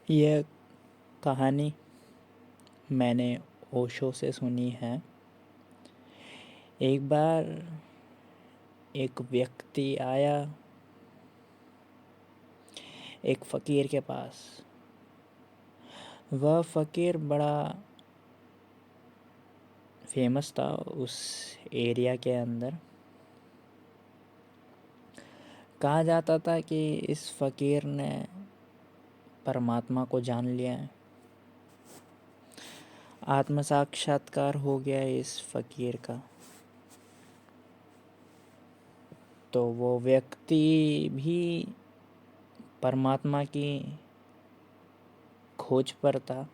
यह कहानी मैंने ओशो से सुनी है। एक बार एक व्यक्ति आया एक फ़कीर के पास। वह फ़कीर बड़ा फेमस था उस एरिया के अंदर। कहा जाता था कि इस फ़कीर ने परमात्मा को जान लिया है। आत्म साक्षात्कार हो गया इस फ़कीर का। तो वो व्यक्ति भी परमात्मा की खोज पर था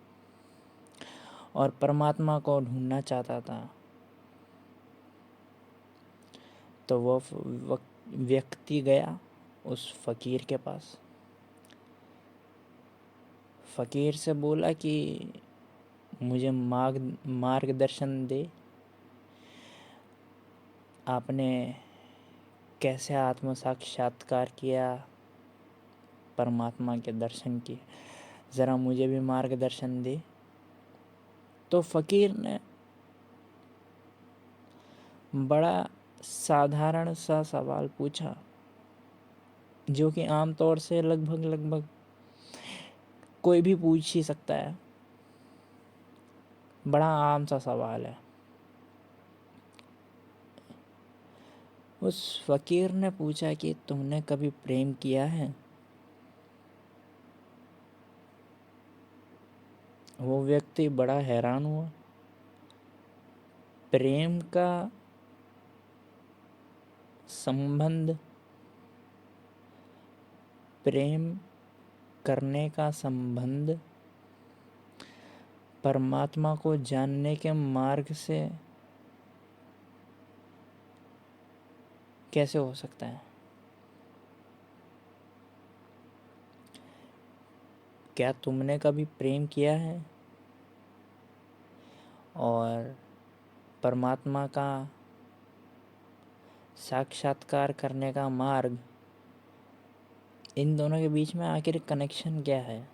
और परमात्मा को ढूंढना चाहता था। तो वो व्यक्ति गया उस फ़कीर के पास। फ़कीर से बोला कि मुझे मार्गदर्शन दे, आपने कैसे आत्म साक्षात्कार किया, परमात्मा के दर्शन किए, ज़रा मुझे भी मार्गदर्शन दे। तो फ़कीर ने बड़ा साधारण सा सवाल पूछा, जो कि आम तौर से लगभग कोई भी पूछ ही सकता है। बड़ा आम सा सवाल है। उस फ़कीर ने पूछा कि तुमने कभी प्रेम किया है? वो व्यक्ति बड़ा हैरान हुआ। प्रेम का संबंध, प्रेम करने का संबंध परमात्मा को जानने के मार्ग से कैसे हो सकता है? क्या तुमने कभी प्रेम किया है और परमात्मा का साक्षात्कार करने का मार्ग, इन दोनों के बीच में आखिर कनेक्शन क्या है?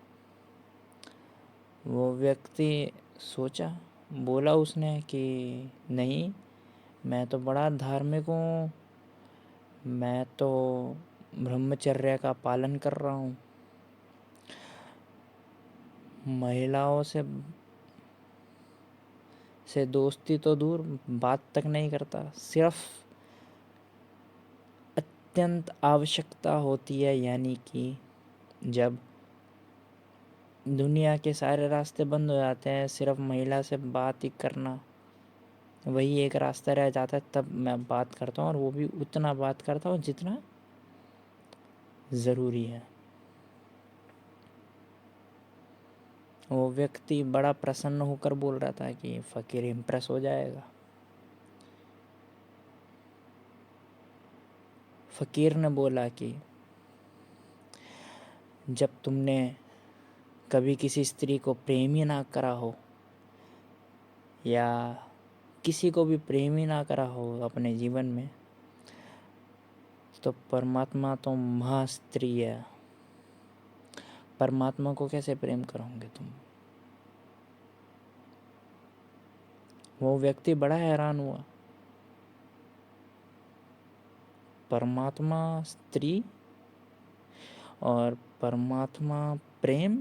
वो व्यक्ति सोचा, बोला उसने कि नहीं, मैं तो बड़ा धार्मिक हूँ, मैं तो ब्रह्मचर्य का पालन कर रहा हूँ, महिलाओं से दोस्ती तो दूर, बात तक नहीं करता। सिर्फ अत्यंत आवश्यकता होती है, यानी कि जब दुनिया के सारे रास्ते बंद हो जाते हैं, सिर्फ महिला से बात ही करना, वही एक रास्ता रह जाता है, तब मैं बात करता हूँ, और वो भी उतना बात करता हूँ जितना ज़रूरी है। वो व्यक्ति बड़ा प्रसन्न होकर बोल रहा था कि फ़कीर इम्प्रेस हो जाएगा। फ़कीर ने बोला कि जब तुमने कभी किसी स्त्री को प्रेम ही ना करा हो, या किसी को भी प्रेम ही ना करा हो अपने जीवन में, तो परमात्मा तो महास्त्री है, परमात्मा को कैसे प्रेम करोगे तुम? वो व्यक्ति बड़ा हैरान हुआ। परमात्मा स्त्री और परमात्मा प्रेम,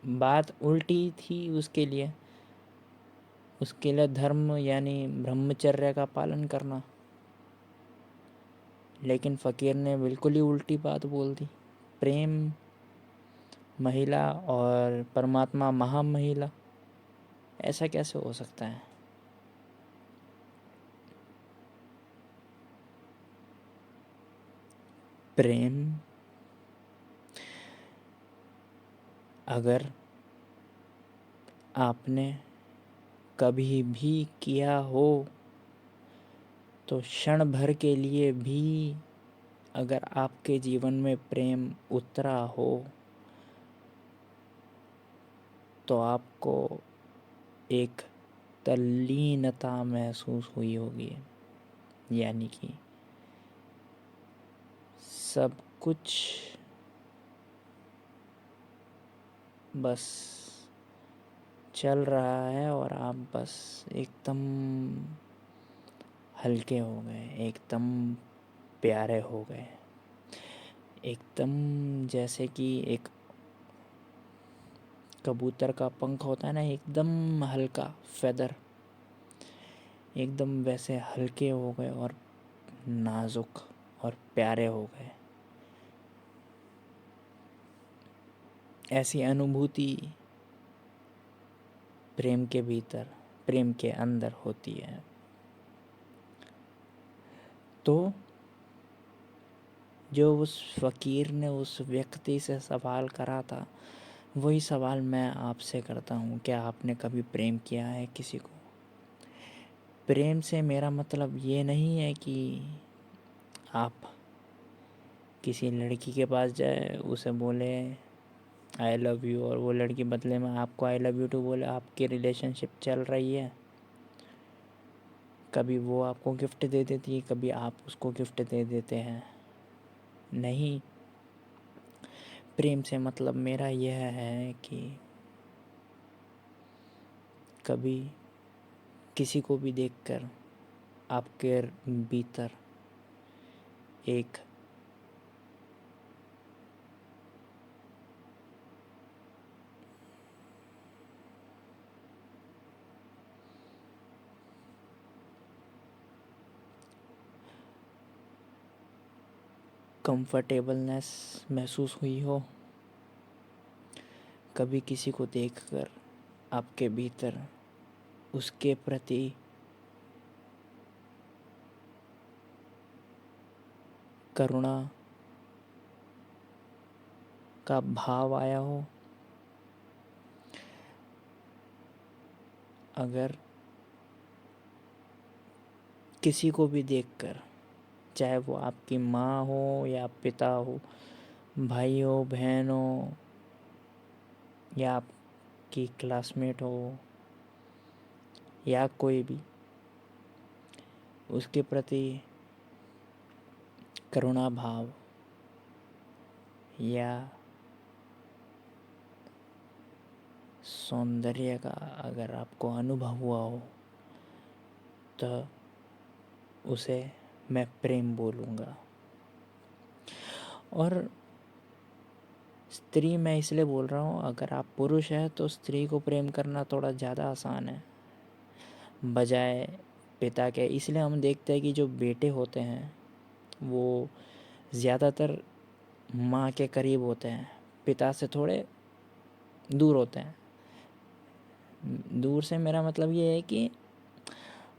बात उल्टी थी उसके लिए। उसके लिए धर्म यानी ब्रह्मचर्य का पालन करना, लेकिन फ़कीर ने बिल्कुल ही उल्टी बात बोल दी। प्रेम महिला और परमात्मा महामहिला, ऐसा कैसे हो सकता है? प्रेम अगर आपने कभी भी किया हो, तो क्षण भर के लिए भी अगर आपके जीवन में प्रेम उतरा हो, तो आपको एक तल्लीनता महसूस हुई होगी, यानी कि सब कुछ बस चल रहा है और आप बस एकदम हल्के हो गए, एकदम प्यारे हो गए, एकदम जैसे कि एक कबूतर का पंख होता है ना, एकदम हल्का फेदर, एकदम वैसे हल्के हो गए और नाजुक और प्यारे हो गए। ऐसी अनुभूति प्रेम के भीतर, प्रेम के अंदर होती है। तो जो उस फ़कीर ने उस व्यक्ति से सवाल करा था, वही सवाल मैं आपसे करता हूँ। क्या आपने कभी प्रेम किया है किसी को? प्रेम से मेरा मतलब ये नहीं है कि आप किसी लड़की के पास जाए, उसे बोले आई लव यू और वो लड़की बदले में आपको आई लव यू टू बोले, आपकी रिलेशनशिप चल रही है। कभी वो आपको गिफ्ट दे देती है, कभी आप उसको गिफ्ट दे देते हैं। नहीं, प्रेम से मतलब मेरा यह है कि कभी किसी को भी देखकर आपके भीतर एक कंफर्टेबलनेस महसूस हुई हो, कभी किसी को देखकर आपके भीतर उसके प्रति करुणा का भाव आया हो। अगर किसी को भी देखकर, चाहे वो आपकी माँ हो या पिता हो, भाई हो, बहन हो, या आपकी क्लासमेट हो, या कोई भी, उसके प्रति करुणा भाव या सौंदर्य का अगर आपको अनुभव हुआ हो, तो उसे मैं प्रेम बोलूँगा। और स्त्री मैं इसलिए बोल रहा हूँ, अगर आप पुरुष हैं तो स्त्री को प्रेम करना थोड़ा ज़्यादा आसान है बजाय पिता के। इसलिए हम देखते हैं कि जो बेटे होते हैं वो ज़्यादातर माँ के करीब होते हैं, पिता से थोड़े दूर होते हैं। दूर से मेरा मतलब ये है कि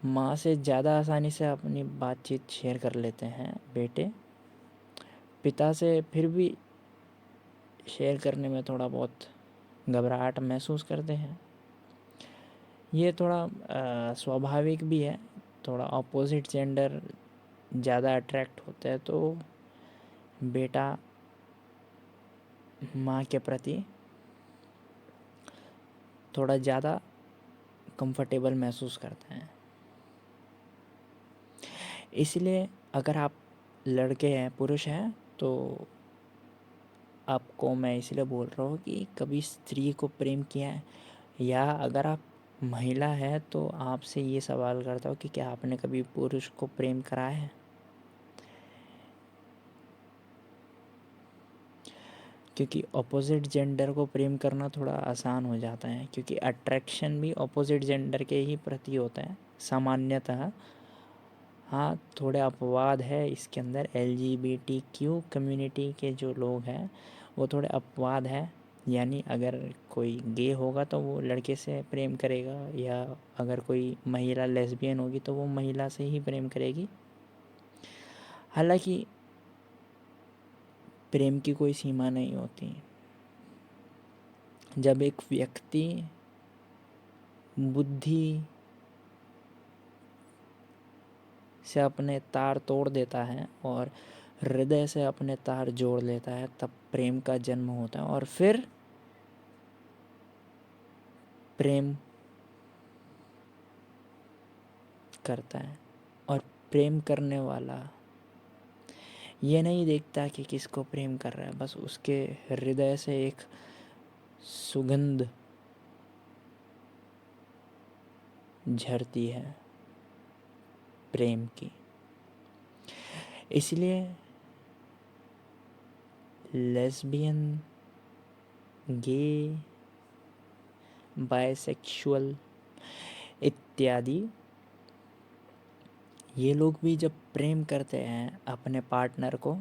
माँ से ज़्यादा आसानी से अपनी बातचीत शेयर कर लेते हैं बेटे, पिता से फिर भी शेयर करने में थोड़ा बहुत घबराहट महसूस करते हैं। ये थोड़ा स्वाभाविक भी है, थोड़ा अपोजिट जेंडर ज़्यादा अट्रैक्ट होता है तो बेटा माँ के प्रति थोड़ा ज़्यादा कंफर्टेबल महसूस करते हैं। इसलिए अगर आप लड़के हैं, पुरुष हैं, तो आपको मैं इसलिए बोल रहा हूँ कि कभी स्त्री को प्रेम किया है, या अगर आप महिला है तो आपसे ये सवाल करता हूँ कि क्या आपने कभी पुरुष को प्रेम करा है? क्योंकि अपोजिट जेंडर को प्रेम करना थोड़ा आसान हो जाता है, क्योंकि अट्रैक्शन भी अपोजिट जेंडर के ही प्रति होता है सामान्यतः। हाँ, थोड़े अपवाद है इसके अंदर, LGBTQ कम्युनिटी के जो लोग हैं वो थोड़े अपवाद है। यानी अगर कोई गे होगा तो वो लड़के से प्रेम करेगा, या अगर कोई महिला लेस्बियन होगी तो वो महिला से ही प्रेम करेगी। हालांकि प्रेम की कोई सीमा नहीं होती। जब एक व्यक्ति बुद्धि से अपने तार तोड़ देता है और हृदय से अपने तार जोड़ लेता है, तब प्रेम का जन्म होता है। और फिर प्रेम करता है, और प्रेम करने वाला ये नहीं देखता कि किसको प्रेम कर रहा है, बस उसके हृदय से एक सुगंध झरती है प्रेम की। इसलिए लेस्बियन, गे, बायसेक्सुअल इत्यादि ये लोग भी जब प्रेम करते हैं अपने पार्टनर को,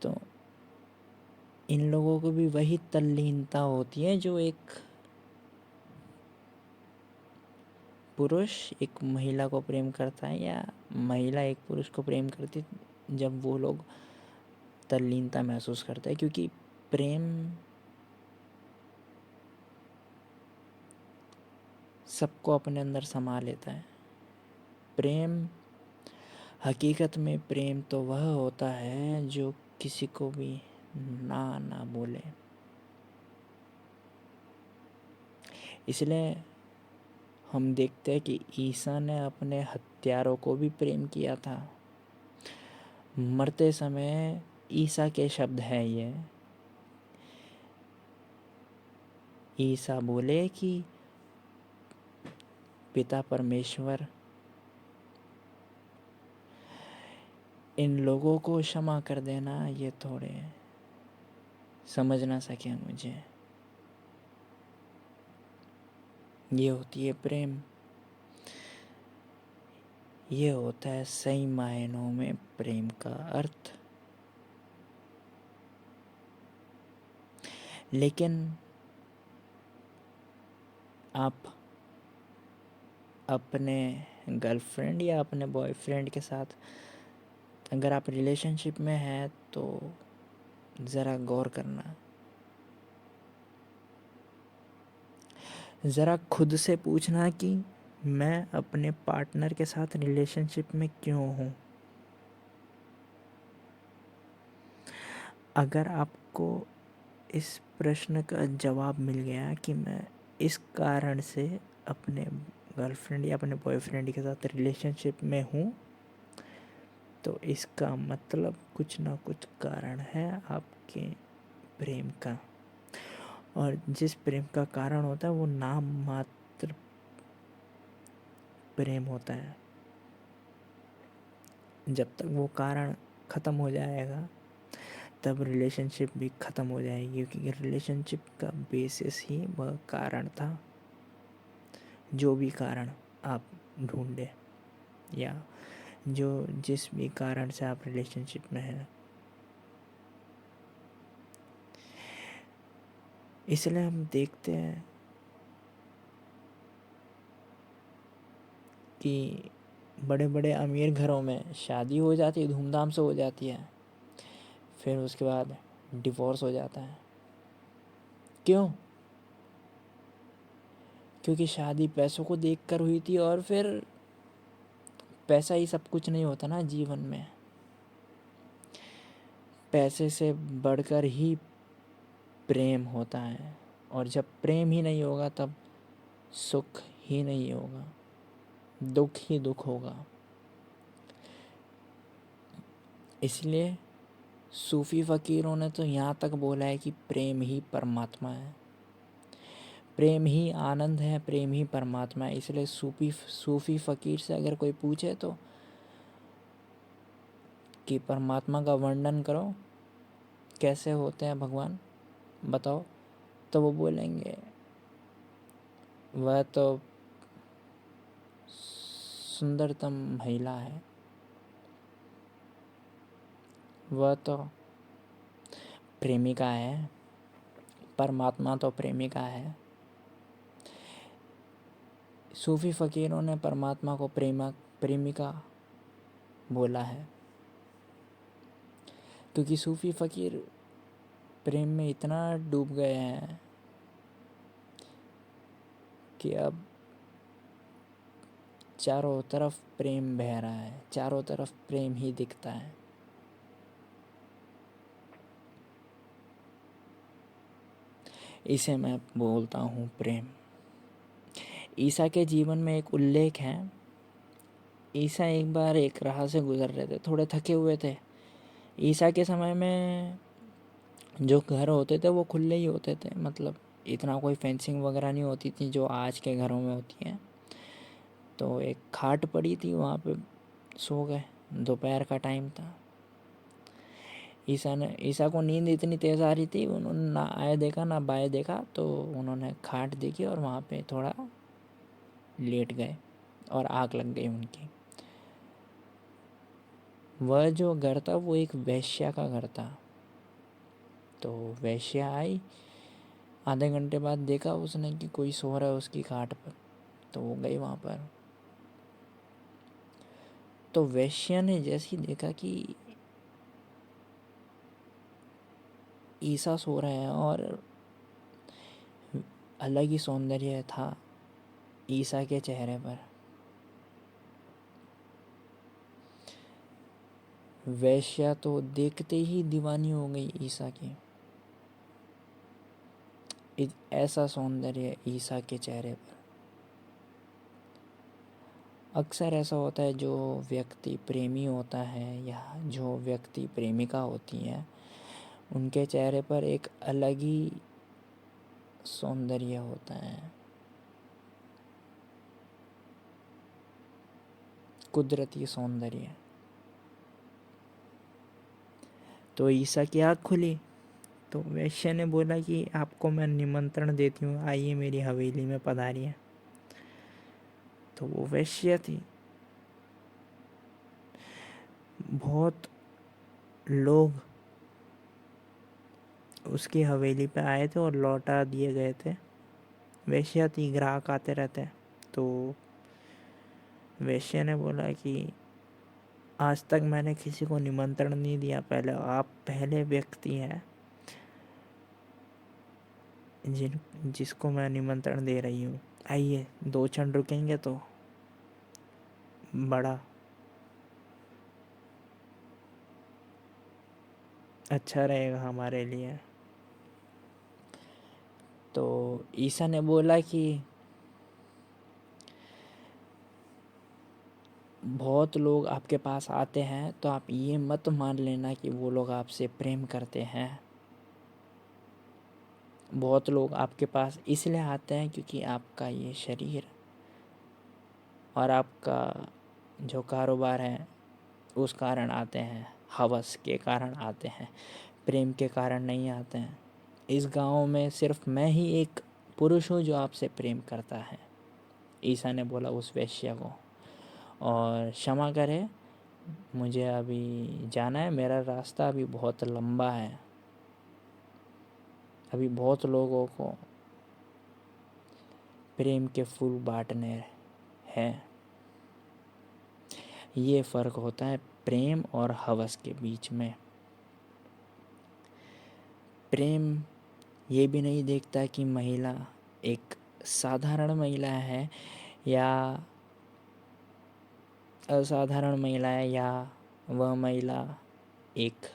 तो इन लोगों को भी वही तल्लीनता होती है जो एक पुरुष एक महिला को प्रेम करता है या महिला एक पुरुष को प्रेम करती है, जब वो लोग तल्लीनता महसूस करते हैं। क्योंकि प्रेम सबको अपने अंदर समा लेता है। प्रेम हकीकत में प्रेम तो वह होता है जो किसी को भी ना बोले। इसलिए हम देखते हैं कि ईसा ने अपने हत्यारों को भी प्रेम किया था। मरते समय ईसा के शब्द हैं ये। ईसा बोले कि पिता परमेश्वर, इन लोगों को क्षमा कर देना, ये थोड़े समझ ना सके मुझे। ये होती है प्रेम। ये होता है सही मायनों में प्रेम का अर्थ। लेकिन आप अपने गर्लफ्रेंड या अपने बॉयफ्रेंड के साथ अगर आप रिलेशनशिप में हैं तो ज़रा गौर करना। ज़रा खुद से पूछना कि मैं अपने पार्टनर के साथ रिलेशनशिप में क्यों हूँ। अगर आपको इस प्रश्न का जवाब मिल गया कि मैं इस कारण से अपने गर्लफ्रेंड या अपने बॉयफ्रेंड के साथ रिलेशनशिप में हूँ, तो इसका मतलब कुछ ना कुछ कारण है आपके प्रेम का। और जिस प्रेम का कारण होता है वो नाम मात्र प्रेम होता है। जब तक वो कारण ख़त्म हो जाएगा तब रिलेशनशिप भी ख़त्म हो जाएगी, क्योंकि रिलेशनशिप का बेसिस ही वह कारण था। जो भी कारण आप ढूंढे या जो जिस भी कारण से आप रिलेशनशिप में हैं, इसलिए हम देखते हैं कि बड़े बड़े अमीर घरों में शादी हो जाती है, धूमधाम से हो जाती है, फिर उसके बाद डिवोर्स हो जाता है। क्यों? क्योंकि शादी पैसों को देखकर हुई थी, और फिर पैसा ही सब कुछ नहीं होता ना जीवन में। पैसे से बढ़कर ही प्रेम होता है, और जब प्रेम ही नहीं होगा तब सुख ही नहीं होगा, दुख ही दुख होगा। इसलिए सूफ़ी फ़कीरों ने तो यहाँ तक बोला है कि प्रेम ही परमात्मा है, प्रेम ही आनंद है, प्रेम ही परमात्मा है। इसलिए सूफ़ी फ़कीर से अगर कोई पूछे तो कि परमात्मा का वर्णन करो, कैसे होते हैं भगवान बताओ, तो वो बोलेंगे वह तो सुंदरतम महिला है, वह तो प्रेमिका है, परमात्मा तो प्रेमिका है। सूफ़ी फ़कीरों ने परमात्मा को प्रेमिका बोला है, क्योंकि सूफ़ी फ़कीर प्रेम में इतना डूब गए हैं कि अब चारों तरफ प्रेम बह रहा है, चारों तरफ प्रेम ही दिखता है। इसे मैं बोलता हूँ प्रेम। ईसा के जीवन में एक उल्लेख है। ईसा एक बार एक राह से गुजर रहे थे, थोड़े थके हुए थे। ईसा के समय में जो घर होते थे वो खुले ही होते थे, मतलब इतना कोई फेंसिंग वगैरह नहीं होती थी जो आज के घरों में होती है। तो एक खाट पड़ी थी, वहाँ पे सो गए। दोपहर का टाइम था। ईसा को नींद इतनी तेज़ आ रही थी, उन्होंने ना आए देखा ना बाएं देखा, तो उन्होंने खाट देखी और वहाँ पे थोड़ा लेट गए और आग लग गई उनकी। वह जो घर था वो एक वेश्या का घर था। तो वेश्या आई, आधे घंटे बाद देखा उसने कि कोई सो रहा है उसकी खाट पर, तो वो गई वहाँ पर। तो वेश्या ने जैसे ही देखा कि ईसा सो रहा है और अलग ही सौंदर्य था ईसा के चेहरे पर, वेश्या तो देखते ही दीवानी हो गई ईसा की। ऐसा सौंदर्य ईसा के चेहरे पर। अक्सर ऐसा होता है, जो व्यक्ति प्रेमी होता है या जो व्यक्ति प्रेमिका होती है, उनके चेहरे पर एक अलग ही सौंदर्य होता है, कुदरती सौंदर्य। तो ईसा की आँख खुली। तो वेश्या ने बोला कि आपको मैं निमंत्रण देती हूँ, आइए मेरी हवेली में पधारिए। तो वो वेश्या थी। बहुत लोग उसकी हवेली पे आए थे और लौटा दिए गए थे। वेश्या थी, ग्राहक आते रहते। तो वेश्या ने बोला कि आज तक मैंने किसी को निमंत्रण नहीं दिया, पहले आप पहले व्यक्ति हैं जिसको मैं निमंत्रण दे रही हूँ। आइए, 2 क्षण रुकेंगे तो बड़ा अच्छा रहेगा हमारे लिए। तो ईसा ने बोला कि बहुत लोग आपके पास आते हैं, तो आप ये मत मान लेना कि वो लोग आपसे प्रेम करते हैं। बहुत लोग आपके पास इसलिए आते हैं क्योंकि आपका ये शरीर और आपका जो कारोबार है उस कारण आते हैं, हवस के कारण आते हैं, प्रेम के कारण नहीं आते हैं। इस गांव में सिर्फ मैं ही एक पुरुष हूँ जो आपसे प्रेम करता है, ईसा ने बोला उस वेश्या को। और क्षमा करे, मुझे अभी जाना है, मेरा रास्ता अभी बहुत लंबा है, अभी बहुत लोगों को प्रेम के फूल बांटने हैं। ये फ़र्क होता है प्रेम और हवस के बीच में। प्रेम ये भी नहीं देखता कि महिला एक साधारण महिला है या असाधारण महिला है, या वह महिला एक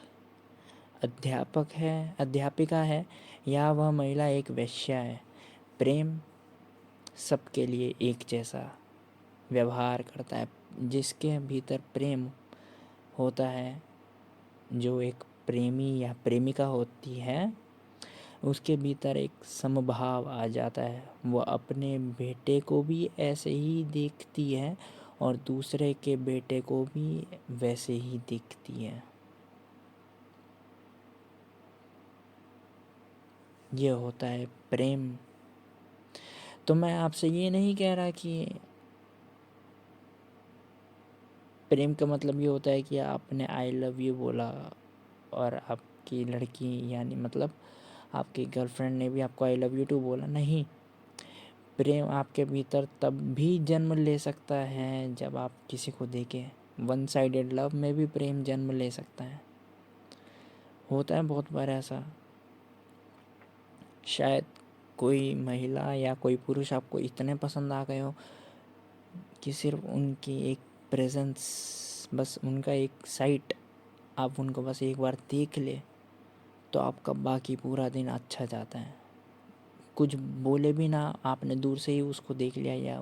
अध्यापिका है, या वह महिला एक वेश्या है। प्रेम सबके लिए एक जैसा व्यवहार करता है। जिसके भीतर प्रेम होता है, जो एक प्रेमी या प्रेमिका होती है, उसके भीतर एक समभाव आ जाता है। वो अपने बेटे को भी ऐसे ही देखती है और दूसरे के बेटे को भी वैसे ही देखती है। ये होता है प्रेम। तो मैं आपसे ये नहीं कह रहा कि प्रेम का मतलब ये होता है कि आपने आई लव यू बोला और आपकी लड़की यानी मतलब आपकी गर्लफ्रेंड ने भी आपको आई लव यू टू बोला। नहीं, प्रेम आपके भीतर तब भी जन्म ले सकता है जब आप किसी को देखें। वन साइडेड लव में भी प्रेम जन्म ले सकता है। होता है बहुत बार ऐसा। शायद कोई महिला या कोई पुरुष आपको इतने पसंद आ गए हो कि सिर्फ उनकी एक प्रेजेंस, बस उनका एक साइट, आप उनको बस एक बार देख ले तो आपका बाकी पूरा दिन अच्छा जाता है। कुछ बोले भी ना, आपने दूर से ही उसको देख लिया या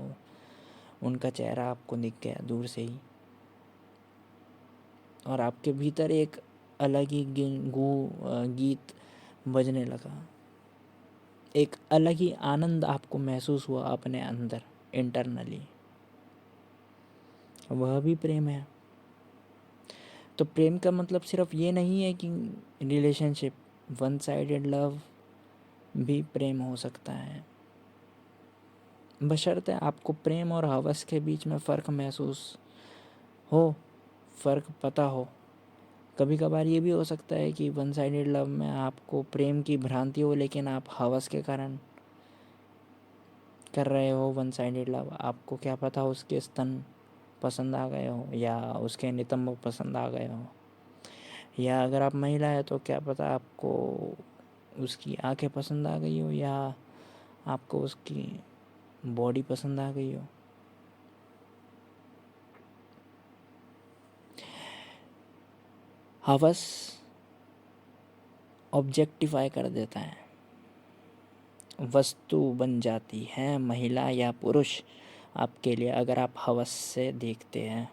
उनका चेहरा आपको दिख गया दूर से ही, और आपके भीतर एक अलग ही गीत बजने लगा। एक अलग ही आनंद आपको महसूस हुआ अपने अंदर इंटरनली, वह भी प्रेम है। तो प्रेम का मतलब सिर्फ ये नहीं है कि रिलेशनशिप, वन साइडेड लव भी प्रेम हो सकता है, बशर्ते आपको प्रेम और हवस के बीच में फ़र्क महसूस हो, फ़र्क पता हो। कभी कभार ये भी हो सकता है कि वन साइडेड लव में आपको प्रेम की भ्रांति हो, लेकिन आप हवस के कारण कर रहे हो वन साइडेड लव। आपको क्या पता उसके स्तन पसंद आ गए हो, या उसके नितंब पसंद आ गए हो, या अगर आप महिला है तो क्या पता आपको उसकी आंखें पसंद आ गई हो, या आपको उसकी बॉडी पसंद आ गई हो। हवस ऑब्जेक्टिफाई कर देता है, वस्तु बन जाती है महिला या पुरुष आपके लिए, अगर आप हवस से देखते हैं।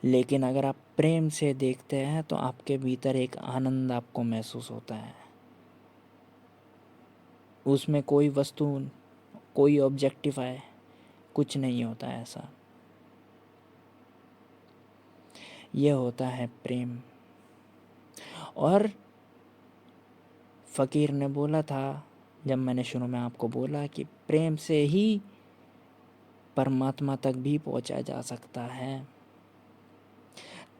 लेकिन अगर आप प्रेम से देखते हैं तो आपके भीतर एक आनंद आपको महसूस होता है। उसमें कोई वस्तु, कोई ऑब्जेक्टिफाई कुछ नहीं होता है ऐसा। यह होता है प्रेम। और फ़कीर ने बोला था, जब मैंने शुरू में आपको बोला कि प्रेम से ही परमात्मा तक भी पहुंचा जा सकता है।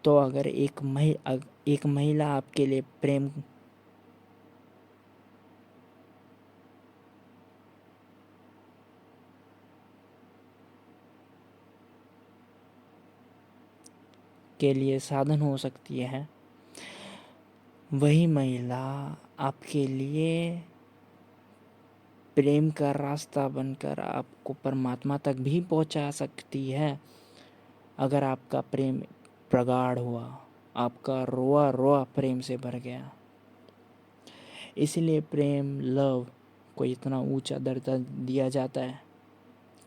तो अगर एक महिला आपके लिए प्रेम के लिए साधन हो सकती है, वही महिला आपके लिए प्रेम का रास्ता बनकर आपको परमात्मा तक भी पहुंचा सकती है। अगर आपका प्रेम प्रगाढ़ हुआ, आपका रोआ रोआ प्रेम से भर गया। इसलिए प्रेम, लव को इतना ऊंचा दर्जा दिया जाता है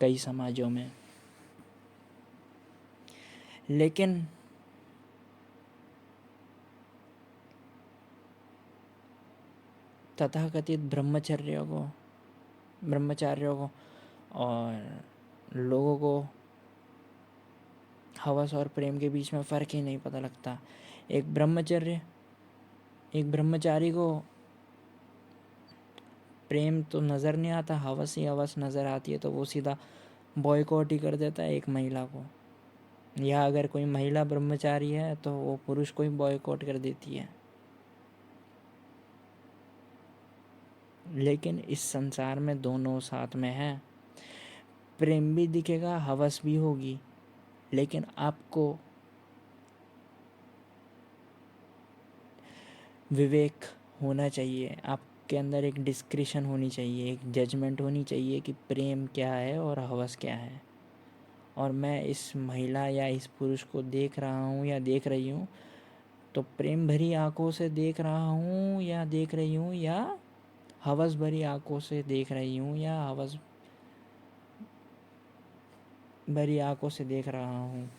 कई समाजों में। लेकिन तथाकथित ब्रह्मचार्यों को और लोगों को हवस और प्रेम के बीच में फ़र्क ही नहीं पता लगता। एक ब्रह्मचारी को प्रेम तो नज़र नहीं आता, हवस ही हवस नज़र आती है, तो वो सीधा बॉयकॉट ही कर देता है एक महिला को। या अगर कोई महिला ब्रह्मचारी है तो वो पुरुष को ही बॉयकॉट कर देती है। लेकिन इस संसार में दोनों साथ में हैं। प्रेम भी दिखेगा, हवस भी होगी, लेकिन आपको विवेक होना चाहिए। आपके अंदर एक डिस्क्रिशन होनी चाहिए, एक जजमेंट होनी चाहिए कि प्रेम क्या है और हवस क्या है। और मैं इस महिला या इस पुरुष को देख रहा हूँ या देख रही हूँ, तो प्रेम भरी आंखों से देख रहा हूँ या देख रही हूँ, या हवस भरी आंखों से देख रही हूँ, या हवस भरी आंखों से देख रहा हूँ।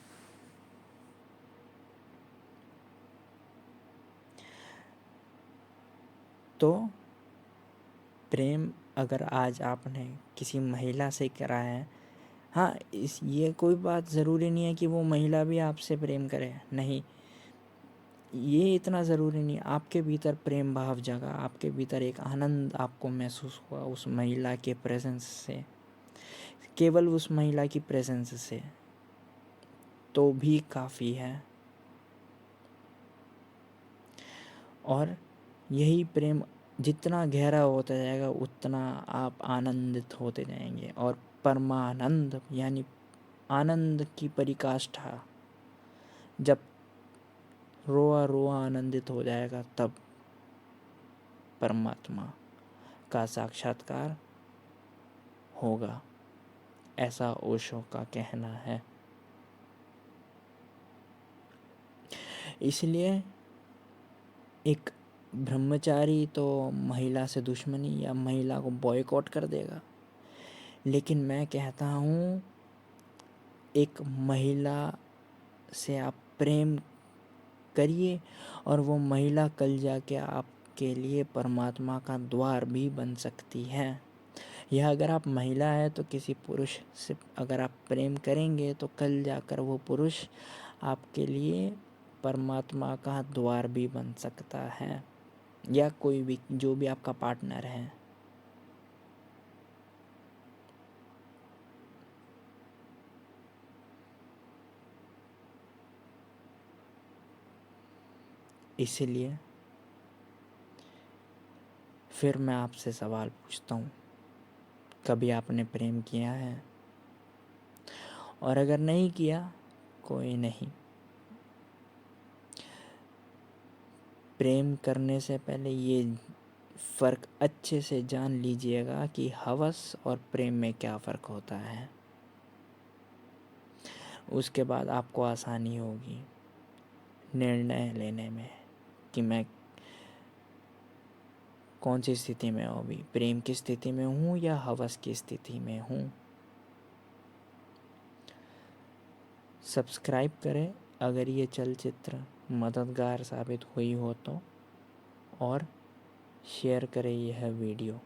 तो प्रेम अगर आज आपने किसी महिला से करा है, हाँ, ये कोई बात ज़रूरी नहीं है कि वो महिला भी आपसे प्रेम करे, नहीं, ये इतना ज़रूरी नहीं। आपके भीतर प्रेम भाव जगा, आपके भीतर एक आनंद आपको महसूस हुआ उस महिला के प्रेजेंस से, केवल उस महिला की प्रेजेंस से, तो भी काफ़ी है। और यही प्रेम जितना गहरा होता जाएगा उतना आप आनंदित होते जाएंगे, और परमानंद यानी आनंद की पराकाष्ठा, जब रोआ रोआ आनंदित हो जाएगा, तब परमात्मा का साक्षात्कार होगा, ऐसा ओशो का कहना है। इसलिए एक ब्रह्मचारी तो महिला से दुश्मनी या महिला को बॉयकॉट कर देगा, लेकिन मैं कहता हूँ एक महिला से आप प्रेम करिए और वो महिला कल जाके आपके लिए परमात्मा का द्वार भी बन सकती है। या अगर आप महिला है तो किसी पुरुष से अगर आप प्रेम करेंगे तो कल जाकर वो पुरुष आपके लिए परमात्मा का द्वार भी बन सकता है, या कोई भी जो भी आपका पार्टनर है। इसलिए फिर मैं आपसे सवाल पूछता हूँ, कभी आपने प्रेम किया है? और अगर नहीं किया, कोई नहीं। प्रेम करने से पहले ये फ़र्क अच्छे से जान लीजिएगा कि हवस और प्रेम में क्या फ़र्क होता है। उसके बाद आपको आसानी होगी निर्णय लेने में कि मैं कौन सी स्थिति में हूँ, अभी प्रेम की स्थिति में हूँ या हवस की स्थिति में हूँ। सब्सक्राइब करें अगर ये चलचित्र मददगार साबित हुई हो तो, और शेयर करें यह वीडियो।